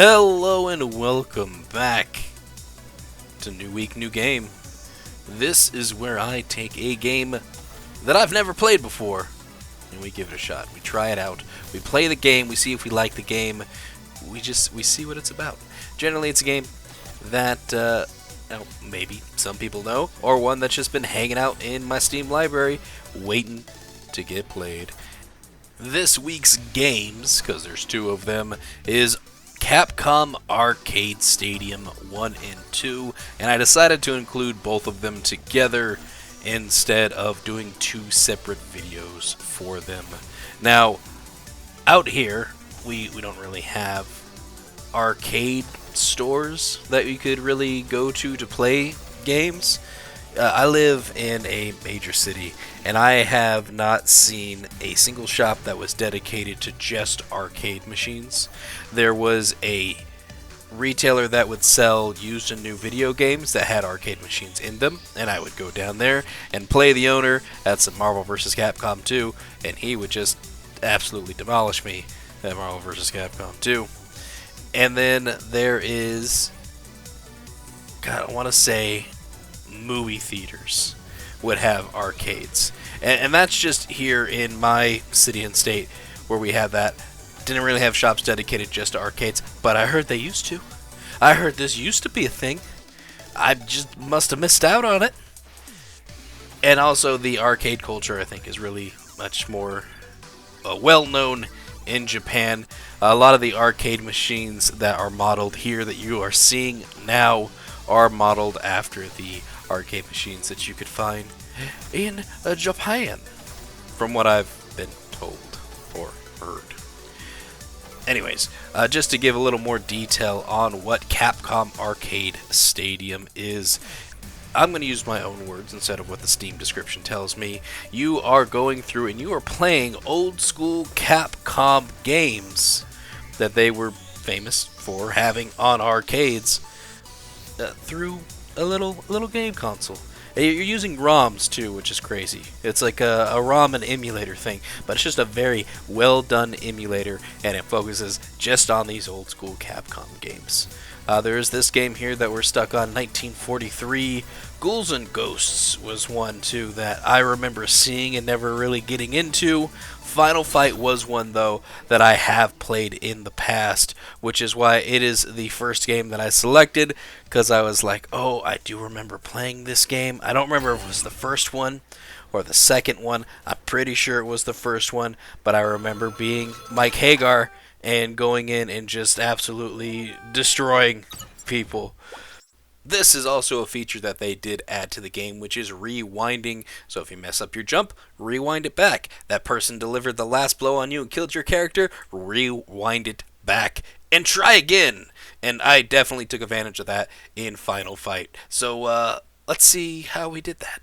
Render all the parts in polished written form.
Hello and welcome back to New Week, New Game. This is where I take a game that I've never played before and we give it a shot. We try it out. We play the game. We see if we like the game. We see what it's about. Generally, it's a game that maybe some people know, or one that's just been hanging out in my Steam library waiting to get played. This week's games, because there's two of them, is Capcom Arcade Stadium 1 and 2, and I decided to include both of them together instead of doing two separate videos for them. Now, out here, we don't really have arcade stores that you could really go to play games. I live in a major city, and I have not seen a single shop that was dedicated to just arcade machines. There was a retailer that would sell used and new video games that had arcade machines in them, and I would go down there and play the owner at some Marvel vs. Capcom 2, and he would just absolutely demolish me at Marvel vs. Capcom 2. And then there is, God, I want to say, movie theaters would have arcades, and that's just here in my city and state where we have that. Didn't really have shops dedicated just to arcades, but I heard they used to. I heard this used to be a thing. I just must have missed out on it. And also the arcade culture, I think, is really much more well known in Japan. A lot of the arcade machines that are modeled here that you are seeing now are modeled after the arcade machines that you could find in Japan, from what I've been told or heard. Anyways, just to give a little more detail on what Capcom Arcade Stadium is, I'm going to use my own words instead of what the Steam description tells me. You are going through and you are playing old school Capcom games that they were famous for having on arcades through a little game console. You're using ROMs too, which is crazy. It's like a ROM and emulator thing, but it's just a very well done emulator, and it focuses just on these old school Capcom games. There is this game here that we're stuck on, 1943. Ghouls and Ghosts was one too that I remember seeing and never really getting into. Final Fight was one, though, that I have played in the past, which is why it is the first game that I selected, because I was like, oh, I do remember playing this game. I don't remember if it was the first one or the second one. I'm pretty sure it was the first one, but I remember being Mike Hagar and going in and just absolutely destroying people. This is also a feature that they did add to the game, which is rewinding. So if you mess up your jump, rewind it back. That person delivered the last blow on you and killed your character, rewind it back and try again. And I definitely took advantage of that in Final Fight. So let's see how we did that.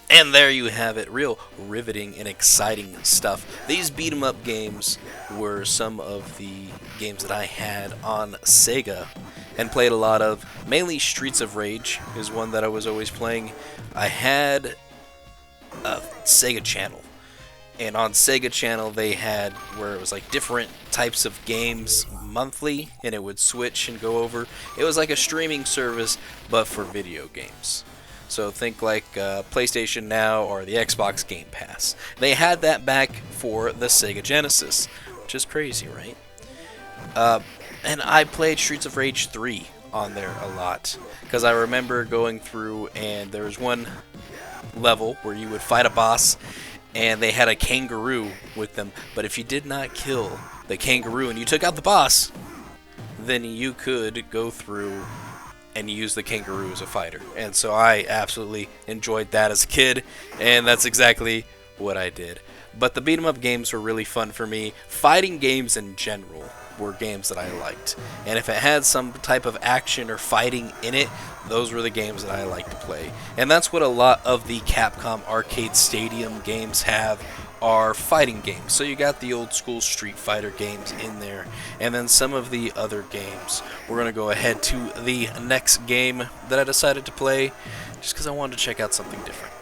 And there you have it, real riveting and exciting stuff. These beat 'em up games were some of the games that I had on Sega and played a lot of. Mainly Streets of Rage is one that I was always playing. I had a Sega Channel, and on Sega Channel they had where it was like different types of games monthly, and it would switch and go over. It was like a streaming service, but for video games. So think like PlayStation Now or the Xbox Game Pass. They had that back for the Sega Genesis, which is crazy, right? And I played Streets of Rage 3 on there a lot, because I remember going through and there was one level where you would fight a boss and they had a kangaroo with them, but if you did not kill the kangaroo and you took out the boss, then you could go through and use the kangaroo as a fighter. And so I absolutely enjoyed that as a kid, and that's exactly what I did. But the beat 'em up games were really fun for me. Fighting games in general were games that I liked, and if it had some type of action or fighting in it, those were the games that I liked to play. And that's what a lot of the Capcom Arcade Stadium games have, are fighting games. So you got the old school Street Fighter games in there, and then some of the other games. We're going to go ahead to the next game that I decided to play, just because I wanted to check out something different.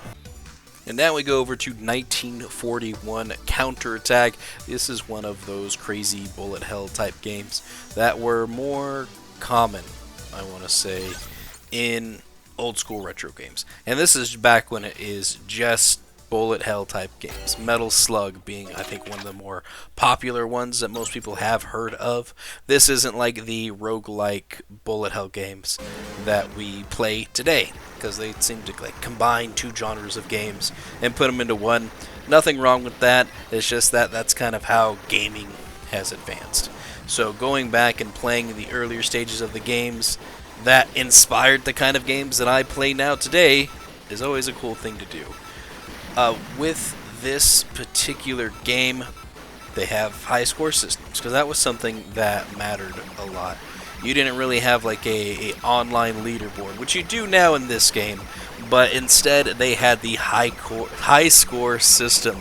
And now we go over to 1941 Counterattack. This is one of those crazy bullet hell type games that were more common, I want to say, in old school retro games. And this is back when it is just bullet hell type games. Metal Slug being, I think, one of the more popular ones that most people have heard of. This isn't like the roguelike bullet hell games that we play today, because they seem to like combine two genres of games and put them into one. Nothing wrong with that. It's just that that's kind of how gaming has advanced. So going back and playing the earlier stages of the games that inspired the kind of games that I play now today is always a cool thing to do. With this particular game, they have high score systems, because that was something that mattered a lot. You didn't really have like a online leaderboard, which you do now in this game, but instead they had the high score system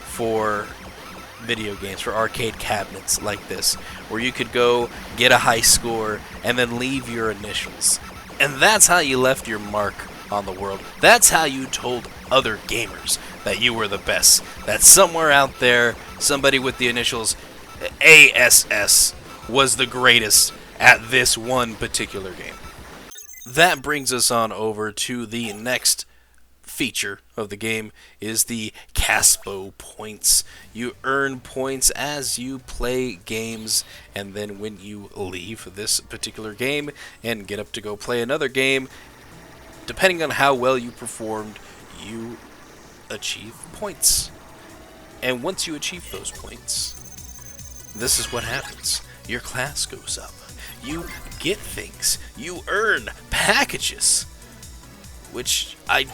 for video games, for arcade cabinets like this, where you could go get a high score and then leave your initials. And that's how you left your mark on the world. That's how you told other gamers that you were the best. That somewhere out there, somebody with the initials ASS was the greatest at this one particular game. That brings us on over to the next feature of the game, is the Caspo points. You earn points as you play games, and then when you leave this particular game and get up to go play another game, depending on how well you performed, you achieve points. And once you achieve those points, this is what happens. Your class goes up. You get things. You earn packages, which I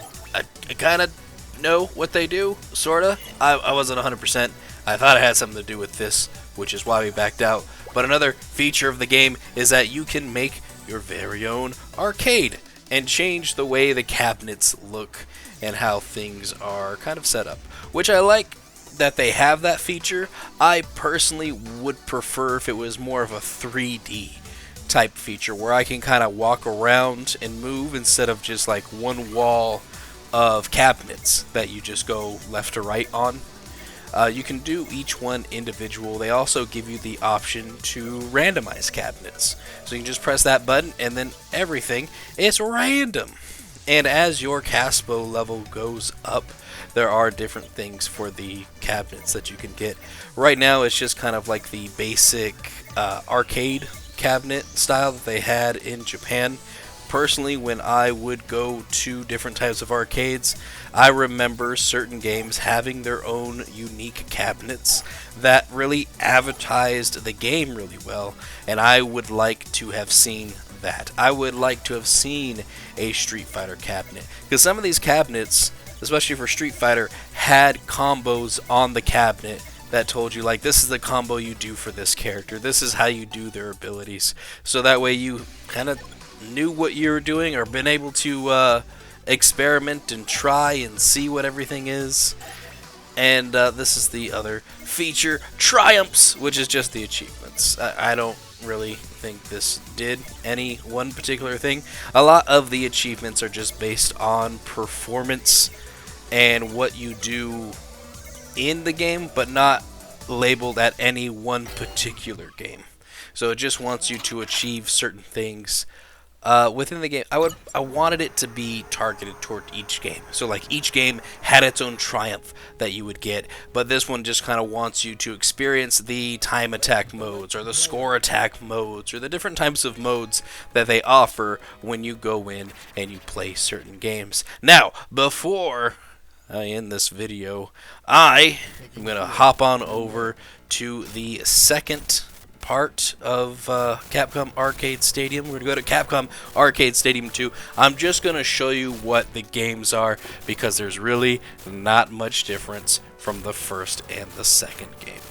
kind of know what they do, sorta. I wasn't 100%. I thought it had something to do with this, which is why we backed out. But another feature of the game is that you can make your very own arcade and change the way the cabinets look and how things are kind of set up, which I like that they have that feature. I personally would prefer if it was more of a 3D type feature, where I can kind of walk around and move instead of just like one wall of cabinets that you just go left to right on. You can do each one individual. They also give you the option to randomize cabinets. So you can just press that button and then everything is random. And as your Caspo level goes up, there are different things for the cabinets that you can get. Right now it's just kind of like the basic arcade cabinet style that they had in Japan. Personally, when I would go to different types of arcades, I remember certain games having their own unique cabinets that really advertised the game really well, and I would like to have seen that. I would like to have seen a Street Fighter cabinet, because some of these cabinets, especially for Street Fighter, had combos on the cabinet that told you, like, this is the combo you do for this character, this is how you do their abilities, so that way you kind of knew what you were doing, or been able to experiment and try and see what everything is. And this is the other feature, Triumphs, which is just the achievements. I don't really think this did any one particular thing. A lot of the achievements are just based on performance and what you do in the game, but not labeled at any one particular game. So it just wants you to achieve certain things within the game. I wanted it to be targeted toward each game. So like each game had its own triumph that you would get, but this one just kind of wants you to experience the time attack modes or the score attack modes or the different types of modes that they offer when you go in and you play certain games. Now, before I end this video, I am going to hop on over to the second part of Capcom Arcade Stadium. We're going to go to Capcom Arcade Stadium 2. I'm just going to show you what the games are because there's really not much difference from the first and the second game.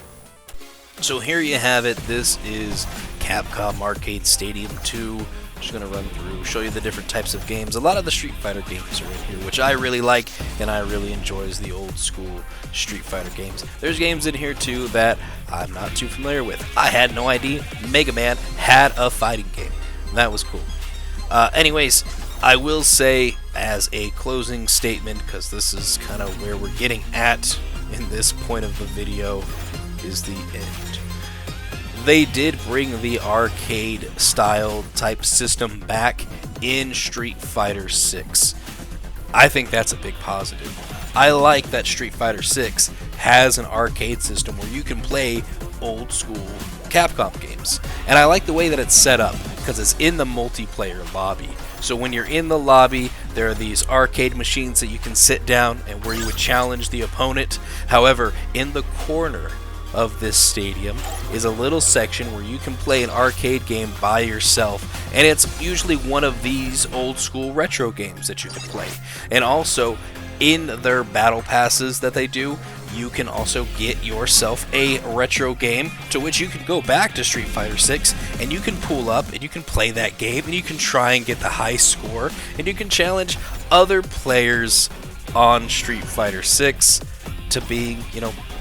So here you have it. This is Capcom Arcade Stadium 2. Just going to run through, show you the different types of games. A lot of the Street Fighter games are in here, which I really like, and I really enjoy is the old school Street Fighter games. There's games in here too that I'm not too familiar with. I had no idea Mega Man had a fighting game. That was cool. Anyways, I will say as a closing statement, because this is kind of where we're getting at in this point of the video, is the end. They did bring the arcade style type system back in Street Fighter 6. I think that's a big positive. I like that Street Fighter 6 has an arcade system where you can play old school Capcom games. And I like the way that it's set up because it's in the multiplayer lobby. So when you're in the lobby, there are these arcade machines that you can sit down and where you would challenge the opponent. However, in the corner of this stadium is a little section where you can play an arcade game by yourself, and it's usually one of these old school retro games that you can play. And also in their battle passes that they do, you can also get yourself a retro game to which you can go back to Street Fighter 6 and you can pull up and you can play that game and you can try and get the high score and you can challenge other players on Street Fighter 6 to being,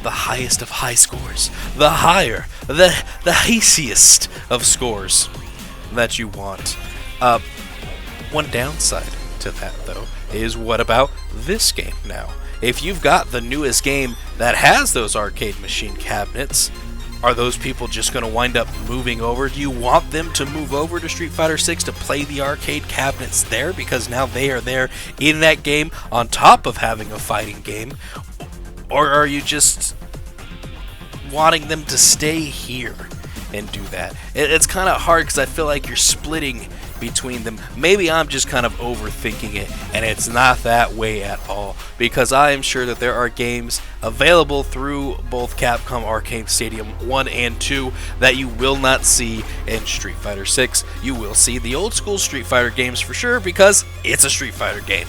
the highest of high scores, the easiest of scores that you want. One downside to that, though, is what about this game now? If you've got the newest game that has those arcade machine cabinets, are those people just going to wind up moving over? Do you want them to move over to Street Fighter 6 to play the arcade cabinets there because now they are there in that game on top of having a fighting game? Or are you just wanting them to stay here and do that? It's kind of hard because I feel like you're splitting between them. Maybe I'm just kind of overthinking it, and it's not that way at all, because I am sure that there are games available through both Capcom Arcade Stadium 1 and 2 that you will not see in Street Fighter 6. You will see the old school Street Fighter games for sure, because it's a Street Fighter game.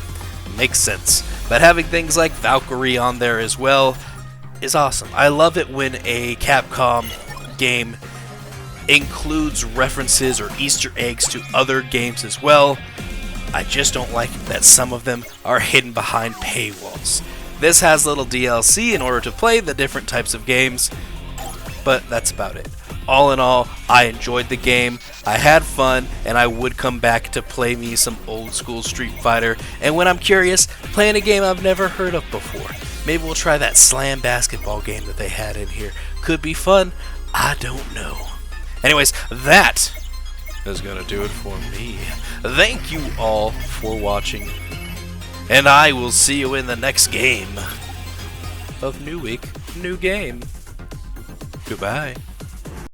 Makes sense. But having things like Valkyrie on there as well is awesome. I love it when a Capcom game includes references or Easter eggs to other games as well. I just don't like that some of them are hidden behind paywalls. This has little DLC in order to play the different types of games, but that's about it. All in all, I enjoyed the game, I had fun, and I would come back to play me some old school Street Fighter, and when I'm curious, playing a game I've never heard of before. Maybe we'll try that slam basketball game that they had in here. Could be fun, I don't know. Anyways, that is going to do it for me. Thank you all for watching, and I will see you in the next game of New Week, New Game. Goodbye.